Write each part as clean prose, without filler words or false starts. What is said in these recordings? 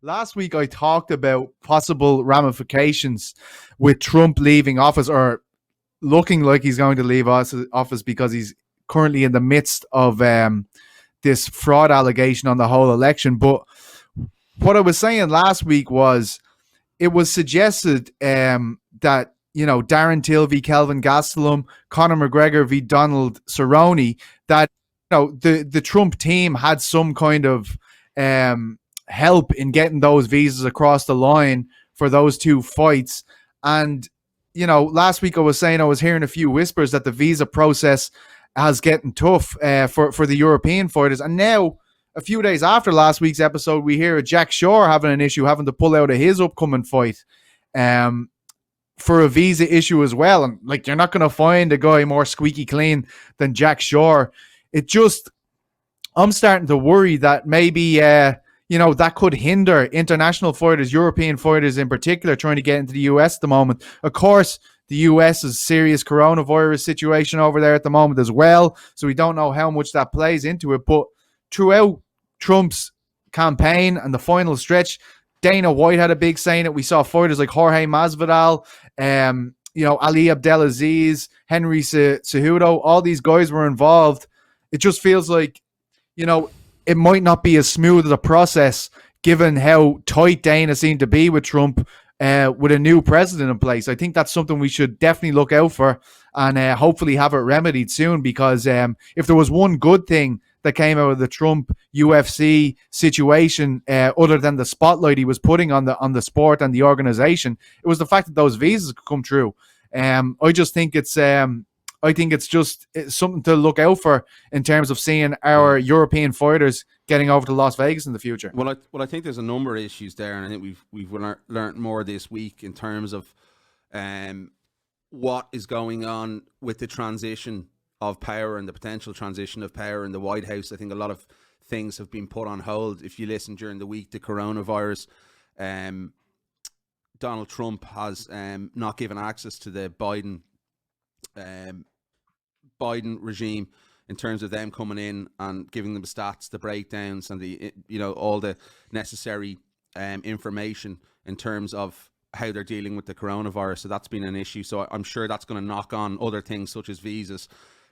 last week I talked about possible ramifications with Trump leaving office, or looking like he's going to leave office, because he's currently in the midst of this fraud allegation on the whole election. But what I was saying last week was, it was suggested that, Darren Till v. Kelvin Gastelum, Conor McGregor v. Donald Cerrone, that the Trump team had some kind of help in getting those visas across the line for those two fights. And last week I was saying I was hearing a few whispers that the visa process has getting tough for the European fighters. And now, a few days after last week's episode, we hear Jack Shore having an issue, having to pull out of his upcoming fight for a visa issue as well. And you're not going to find a guy more squeaky clean than Jack Shore. I'm starting to worry that maybe that could hinder international fighters, European fighters in particular, trying to get into the US at the moment. Of course, the US is a serious coronavirus situation over there at the moment as well, so we don't know how much that plays into it. But throughout Trump's campaign and the final stretch, Dana White had a big say in it. We saw fighters like Jorge Masvidal, Ali Abdelaziz, Henry Cejudo, all these guys were involved. It just feels like, it might not be as smooth as a process given how tight Dana seemed to be with Trump with a new president in place. I think that's something we should definitely look out for and hopefully have it remedied soon, because if there was one good thing that came out of the Trump UFC situation, other than the spotlight he was putting on the sport and the organization, it was the fact that those visas could come true. I just think it's just something to look out for in terms of seeing our European fighters getting over to Las Vegas in the future. Well, I think there's a number of issues there, and I think we've learned more this week in terms of what is going on with the transition of power and the potential transition of power in the White House. I think a lot of things have been put on hold. If you listen during the week to coronavirus, Donald Trump has not given access to the Biden regime in terms of them coming in and giving them the stats, the breakdowns, and the all the necessary information in terms of how they're dealing with the coronavirus. So that's been an issue. So I'm sure that's going to knock on other things such as visas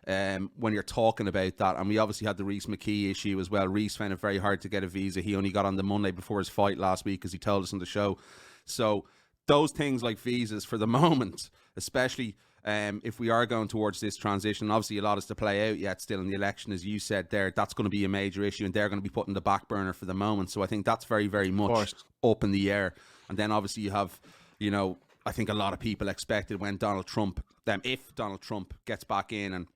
when you're talking about that. And we obviously had the Reese McKee issue as well. Reese found it very hard to get a visa. He only got on the Monday before his fight last week, as he told us on the show. So those things like visas for the moment, especially if we are going towards this transition, obviously a lot is to play out yet still in the election, as you said there, that's going to be a major issue, and they're going to be put in the back burner for the moment. So I think that's very, very much up in the air. And then obviously you have, I think a lot of people expected when Donald Trump, if Donald Trump gets back in and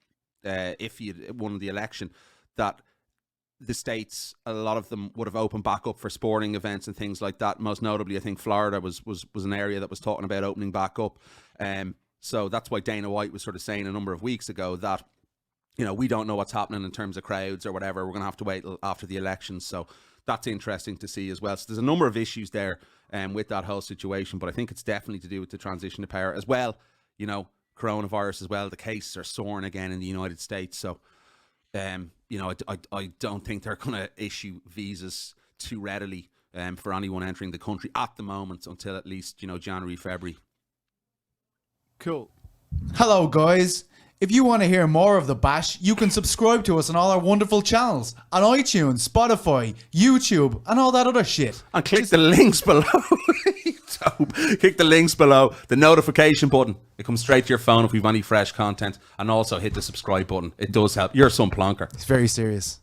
if he had won the election, that the states, a lot of them would have opened back up for sporting events and things like that. Most notably, I think Florida was an area that was talking about opening back up. So that's why Dana White was sort of saying a number of weeks ago that, we don't know what's happening in terms of crowds or whatever. We're going to have to wait till after the elections. So that's interesting to see as well. So there's a number of issues there with that whole situation, but I think it's definitely to do with the transition to power as well. Coronavirus as well. The cases are soaring again in the United States. So, I don't think they're going to issue visas too readily for anyone entering the country at the moment until at least, January, February. Cool. Hello, guys. If you want to hear more of The Bash, you can subscribe to us on all our wonderful channels on iTunes, Spotify, YouTube, and all that other shit. And click the links below. Click the links below, the notification button. It comes straight to your phone if we've any fresh content. And also hit the subscribe button. It does help. You're some plonker. It's very serious.